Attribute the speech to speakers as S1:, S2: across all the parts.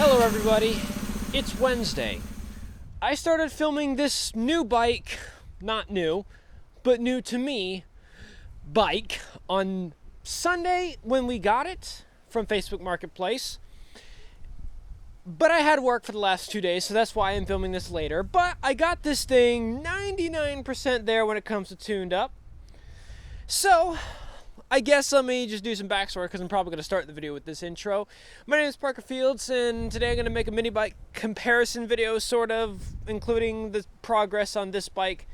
S1: Hello everybody, it's Wednesday. I started filming this new bike, not new, but new to me, bike on Sunday when we got it from Facebook Marketplace. But I had work for the last 2 days, so that's why I'm filming this later. But I got this thing 99% there when it comes to tuned up. So I guess let me just do some backstory because I'm probably going to start the video with this intro. My name is MRKRYL, and today I'm going to make a mini bike comparison video, sort of, including the progress on this bike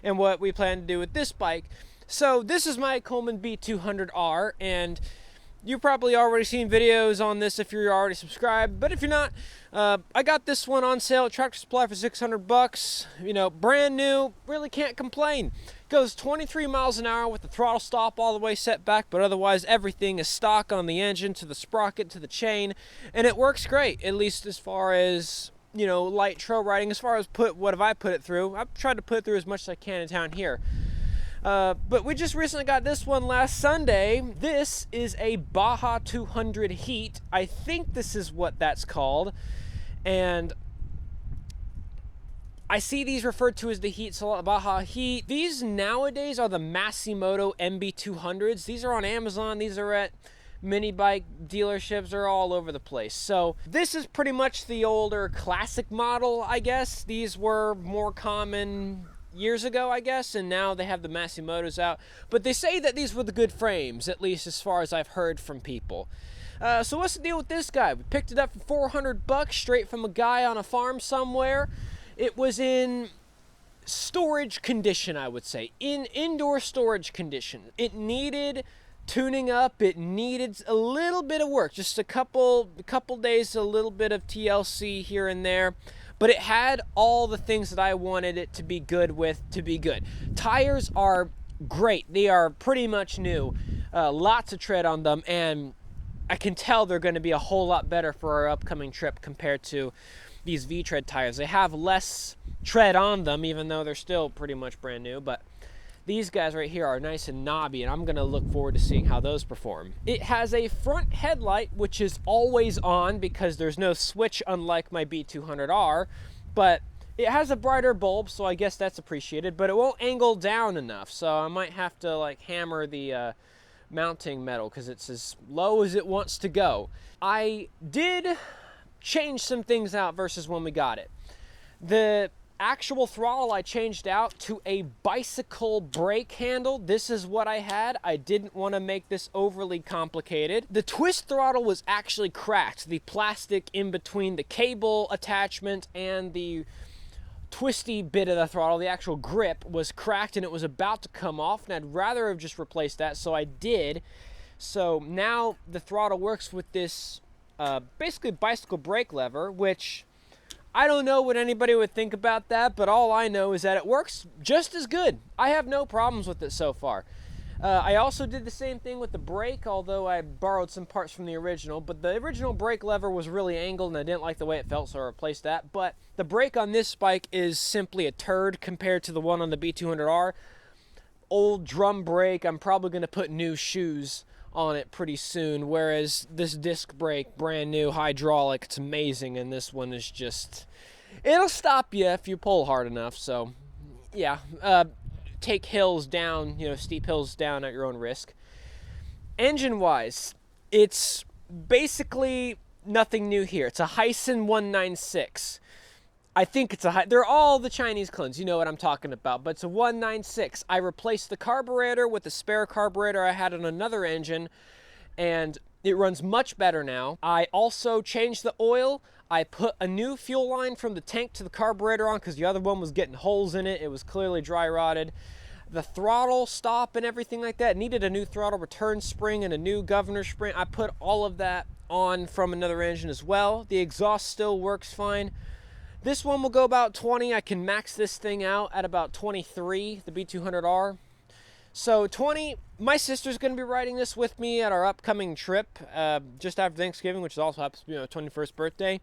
S1: and what we plan to do with this bike. So this is my Coleman B200R, and you've probably already seen videos on this if you're already subscribed, but if you're not, I got this one on sale at Tractor Supply for 600 bucks. You know, brand new, really can't complain. Goes 23 miles an hour with the throttle stop all the way set back, but otherwise everything is stock on the engine, to the sprocket, to the chain, and it works great, at least as far as, you know, light trail riding. As far as what have I put it through, I've tried to put it through as much as I can in town here. But we just recently got this one last Sunday. This is a Baja 200 Heat. I think this is what that's called. And I see these referred to as the Heat, so Baja Heat. These nowadays are the Masimoto MB200s. These are on Amazon. These are at mini bike dealerships. They're all over the place. So this is pretty much the older classic model, I guess. These were more common years ago, I guess, and now they have the Masimotos out. But they say that these were the good frames, at least as far as I've heard from people. So what's the deal with this guy? We picked it up for 400 bucks straight from a guy on a farm somewhere. It was in storage condition, I would say, in indoor storage condition. It needed tuning up. It needed a little bit of work, just a couple days, a little bit of TLC here and there. But it had all the things that I wanted it to be good with to be good. Tires are great. They are pretty much new. Lots of tread on them, and I can tell they're going to be a whole lot better for our upcoming trip compared to these V-tread tires. They have less tread on them, even though they're still pretty much brand new, but these guys right here are nice and knobby, and I'm going to look forward to seeing how those perform. It has a front headlight, which is always on because there's no switch, unlike my B200R, but it has a brighter bulb, so I guess that's appreciated, but it won't angle down enough, so I might have to like hammer the mounting metal because it's as low as it wants to go. I did change some things out versus when we got it. The actual throttle I changed out to a bicycle brake handle. This is what I had. I didn't want to make this overly complicated. The twist throttle was actually cracked. The plastic in between the cable attachment and the twisty bit of the throttle, the actual grip, was cracked and it was about to come off, and I'd rather have just replaced that, so I did. So now the throttle works with this basically bicycle brake lever, which I don't know what anybody would think about that, but all I know is that it works just as good. I have no problems with it so far. I also did the same thing with the brake, although I borrowed some parts from the original, but the original brake lever was really angled and I didn't like the way it felt, so I replaced that. But the brake on this bike is simply a turd compared to the one on the B200R. Old drum brake. I'm probably going to put new shoes on it pretty soon, whereas this disc brake, brand new, hydraulic, it's amazing, and this one is just, it'll stop you if you pull hard enough. So yeah, take hills down, you know, steep hills down at your own risk. Engine wise, it's basically nothing new here. It's a Hyson 196. I think it's they're all the Chinese clones, you know what I'm talking about, but it's a 196. I replaced the carburetor with the spare carburetor I had on another engine, and it runs much better now. I also changed the oil. I put a new fuel line from the tank to the carburetor on because the other one was getting holes in it. It was clearly dry rotted. The throttle stop and everything like that needed a new throttle return spring and a new governor spring. I put all of that on from another engine as well. The exhaust still works fine. This one will go about 20. I can max this thing out at about 23, the B200R. So 20, my sister's going to be riding this with me at our upcoming trip just after Thanksgiving, which also happens to be my 21st birthday.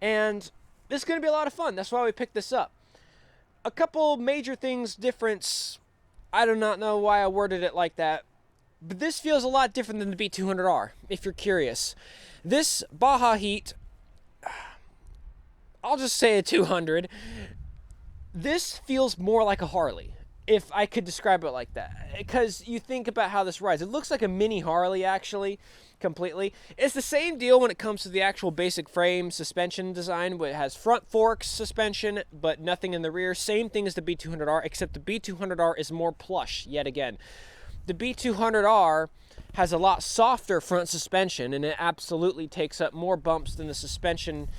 S1: And this is going to be a lot of fun. That's why we picked this up. A couple major things difference. I do not know why I worded it like that, but this feels a lot different than the B200R, if you're curious. This Baja Heat, I'll just say a 200. This feels more like a Harley, if I could describe it like that. Because you think about how this rides. It looks like a mini Harley, actually, completely. It's the same deal when it comes to the actual basic frame suspension design, where it has front forks suspension, but nothing in the rear. Same thing as the B200R, except the B200R is more plush, yet again. The B200R has a lot softer front suspension, and it absolutely takes up more bumps than the suspension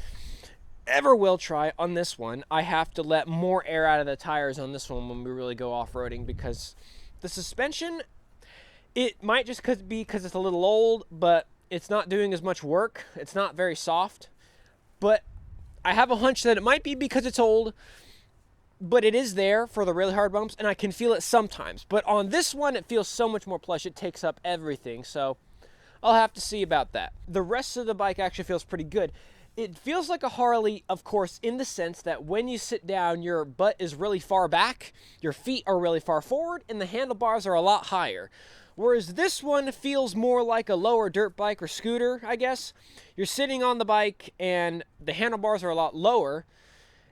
S1: ever will try on this one. I have to let more air out of the tires on this one when we really go off-roading, because the suspension, it might just be because it's a little old, but it's not doing as much work. It's not very soft, but I have a hunch that it might be because it's old, but it is there for the really hard bumps, and I can feel it sometimes. But on this one, it feels so much more plush. It takes up everything, so I'll have to see about that. The rest of the bike actually feels pretty good. It feels like a Harley, of course, in the sense that when you sit down, your butt is really far back, your feet are really far forward, and the handlebars are a lot higher. Whereas this one feels more like a lower dirt bike or scooter, I guess. You're sitting on the bike, and the handlebars are a lot lower,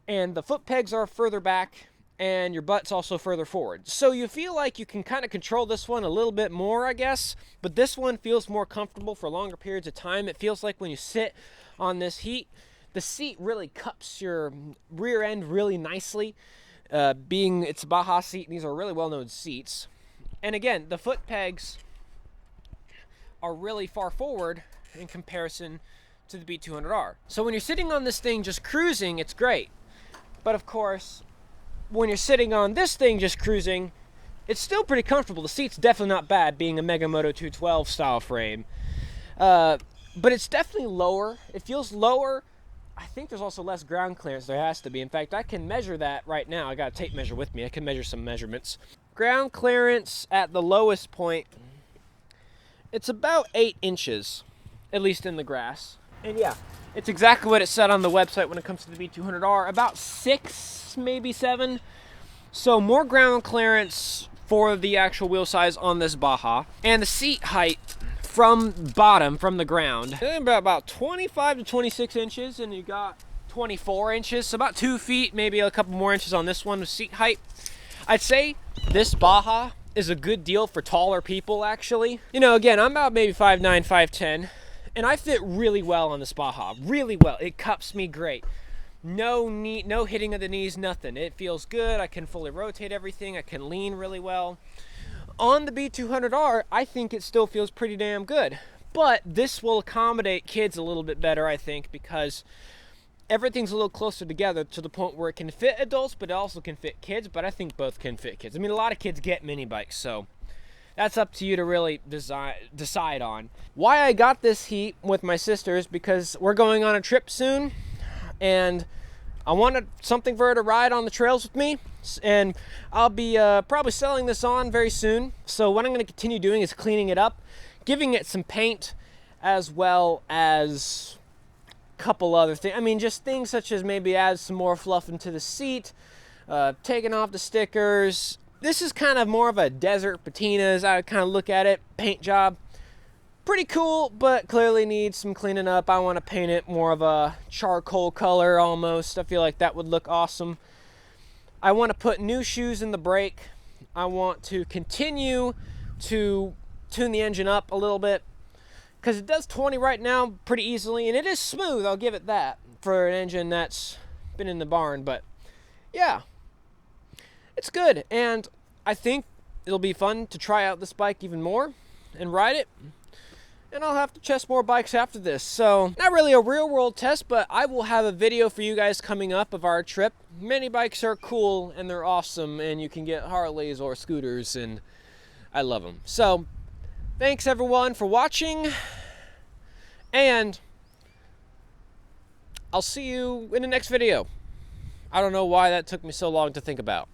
S1: and the foot pegs are further back, and your butt's also further forward. So you feel like you can kind of control this one a little bit more, I guess, but this one feels more comfortable for longer periods of time. It feels like when you sit on this heat, the seat really cups your rear end really nicely, being it's a Baja seat, and these are really well-known seats. And again, the foot pegs are really far forward in comparison to the B200R. So when you're sitting on this thing just cruising, it's great. But of course, when you're sitting on this thing just cruising, it's still pretty comfortable. The seat's definitely not bad, being a Megamoto 212 style frame. But it's definitely lower. It feels lower. I think there's also less ground clearance. There has to be. In fact, I can measure that right now. I got a tape measure with me. I can measure some measurements. Ground clearance at the lowest point, it's about 8 inches, at least in the grass. And yeah, it's exactly what it said on the website when it comes to the B200R, about 6, maybe 7. So more ground clearance for the actual wheel size on this Baja. And the seat height from bottom, from the ground, about 25 to 26 inches, and you got 24 inches, so about 2 feet, maybe a couple more inches on this one with seat height. I'd say this Baja is a good deal for taller people, actually. You know, again, I'm about maybe 5'9", 5'10", and I fit really well on this Baja, really well. It cups me great. No hitting of the knees, nothing. It feels good. I can fully rotate everything. I can lean really well. On the B200R, I think it still feels pretty damn good. But this will accommodate kids a little bit better, I think, because everything's a little closer together to the point where it can fit adults, but it also can fit kids. But I think both can fit kids. I mean, a lot of kids get mini bikes, so that's up to you to really decide on. Why I got this heat with my sisters, because we're going on a trip soon, and I wanted something for her to ride on the trails with me, and I'll be probably selling this on very soon. So what I'm going to continue doing is cleaning it up, giving it some paint, as well as a couple other things. I mean, just things such as maybe add some more fluff into the seat, taking off the stickers. This is kind of more of a desert patina as I kind of look at it. Paint job. Pretty cool, but clearly needs some cleaning up. I want to paint it more of a charcoal color almost. I feel like that would look awesome. I want to put new shoes in the brake. I want to continue to tune the engine up a little bit, because it does 20 right now pretty easily, and it is smooth, I'll give it that, for an engine that's been in the barn. But yeah, it's good, and I think it'll be fun to try out this bike even more and ride it. And I'll have to test more bikes after this. So, not really a real world test, but I will have a video for you guys coming up of our trip. Mini bikes are cool and they're awesome, and you can get Harleys or scooters, and I love them. So, thanks everyone for watching, and I'll see you in the next video. I don't know why that took me so long to think about.